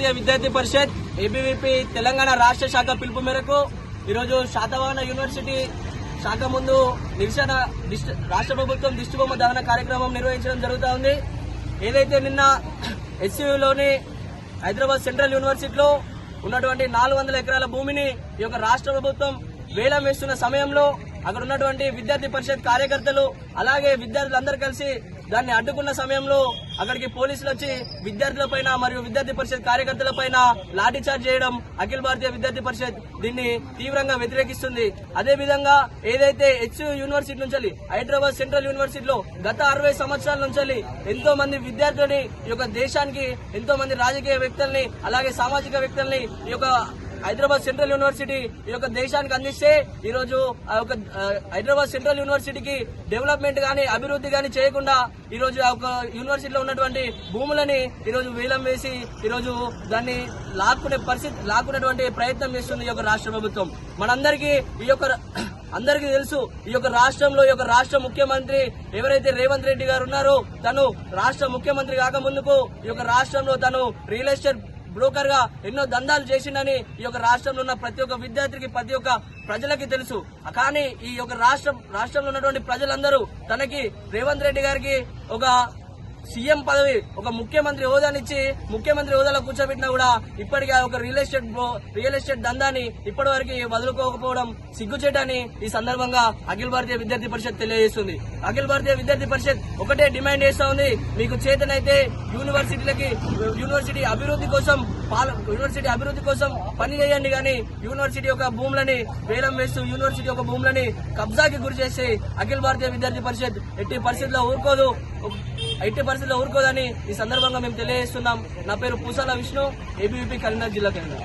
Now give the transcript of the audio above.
భారతీయ విద్యార్థి పరిషత్ ఏబీవీపీ తెలంగాణ రాష్ట్ర శాఖ పిలుపు మేరకు ఈరోజు శాతవాహన యూనివర్సిటీ శాఖ ముందు నిరసన రాష్ట్ర ప్రభుత్వం దిష్టిబొమ్మ దహన కార్యక్రమం నిర్వహించడం జరుగుతూ ఉంది. ఏదైతే నిన్న ఎస్యూలోని హైదరాబాద్ సెంట్రల్ యూనివర్సిటీలో ఉన్నటువంటి 400 ఎకరాల భూమిని ఈ యొక్క రాష్ట్ర ప్రభుత్వం వేలం వేస్తున్న సమయంలో అక్కడ ఉన్నటువంటి విద్యార్థి పరిషత్ కార్యకర్తలు అలాగే విద్యార్థులందరూ కలిసి దాన్ని అడ్డుకున్న సమయంలో అక్కడికి పోలీసులు వచ్చి విద్యార్థులపైన మరియు విద్యార్థి పరిషత్ కార్యకర్తలపైన లాఠీచార్జ్ చేయడం అఖిల భారతీయ విద్యార్థి పరిషత్ దీన్ని తీవ్రంగా వ్యతిరేకిస్తుంది. అదేవిధంగా ఏదైతే హెచ్యూ యూనివర్సిటీ నుంచి హైదరాబాద్ సెంట్రల్ యూనివర్సిటీలో గత 60 సంవత్సరాల నుంచి ఎంతో మంది విద్యార్థులని ఈ యొక్క దేశానికి ఎంతో మంది రాజకీయ వ్యక్తుల్ని అలాగే సామాజిక వ్యక్తుల్ని ఈ యొక్క హైదరాబాద్ సెంట్రల్ యూనివర్సిటీ ఈ యొక్క దేశానికి అందిస్తే ఈ రోజు హైదరాబాద్ సెంట్రల్ యూనివర్సిటీకి డెవలప్మెంట్ గానీ అభివృద్ధి గానీ చేయకుండా ఈ రోజు ఆ యొక్క యూనివర్సిటీలో ఉన్నటువంటి భూములని ఈ రోజు వేలం వేసి ఈ రోజు దాన్ని లాక్కునేటువంటి ప్రయత్నం చేస్తుంది ఈ యొక్క రాష్ట్ర ప్రభుత్వం. మనందరికీ అందరికీ తెలుసు ఈ యొక్క రాష్ట్రంలో ఈ యొక్క రాష్ట్ర ముఖ్యమంత్రి ఎవరైతే రేవంత్ రెడ్డి గారు ఉన్నారో తను రాష్ట్ర ముఖ్యమంత్రి కాకముందుకు ఈ యొక్క రాష్ట్రంలో తను రియల్ ఎస్టేట్ బ్రోకర్ గా ఎన్నో దందాలు చేసిండని ఈ యొక్క రాష్ట్రంలో ఉన్న ప్రతి ఒక్క విద్యార్థికి ప్రతి ఒక్క ప్రజలకి తెలుసు. కానీ ఈ యొక్క రాష్ట్రంలో ఉన్నటువంటి ప్రజలందరూ తనకి రేవంత్ రెడ్డి గారికి ఒక సీఎం పదవి ఒక ముఖ్యమంత్రి హోదానిచ్చి ముఖ్యమంత్రి హోదాలో కూర్చోబెట్టినా కూడా ఇప్పటికీ ఒక రియల్ ఎస్టేట్ దందాన్ని ఇప్పటి వరకు వదులుకోకపోవడం సిగ్గుచేటని ఈ సందర్భంగా అఖిల భారతీయ విద్యార్థి పరిషత్ తెలియజేస్తుంది. అఖిల భారతీయ విద్యార్థి పరిషత్ ఒకటే డిమాండ్ చేస్తా ఉంది, మీకు చేతనైతే యూనివర్సిటీ అభివృద్ధి కోసం పని చేయండి, కానీ యూనివర్సిటీ యొక్క భూములని వేలం వేస్తూ యూనివర్సిటీ యొక్క భూములని కబ్జాకి గురి చేసి అఖిల భారతీయ విద్యార్థి పరిషత్ ఎట్టి పరిస్థితుల్లో ఊరుకోదని ఈ సందర్భంగా మేము తెలియజేస్తున్నాం. నా పేరు పూసాల విష్ణు, ఏబీవీపీ కరీంనగర్ జిల్లా కేంద్రం.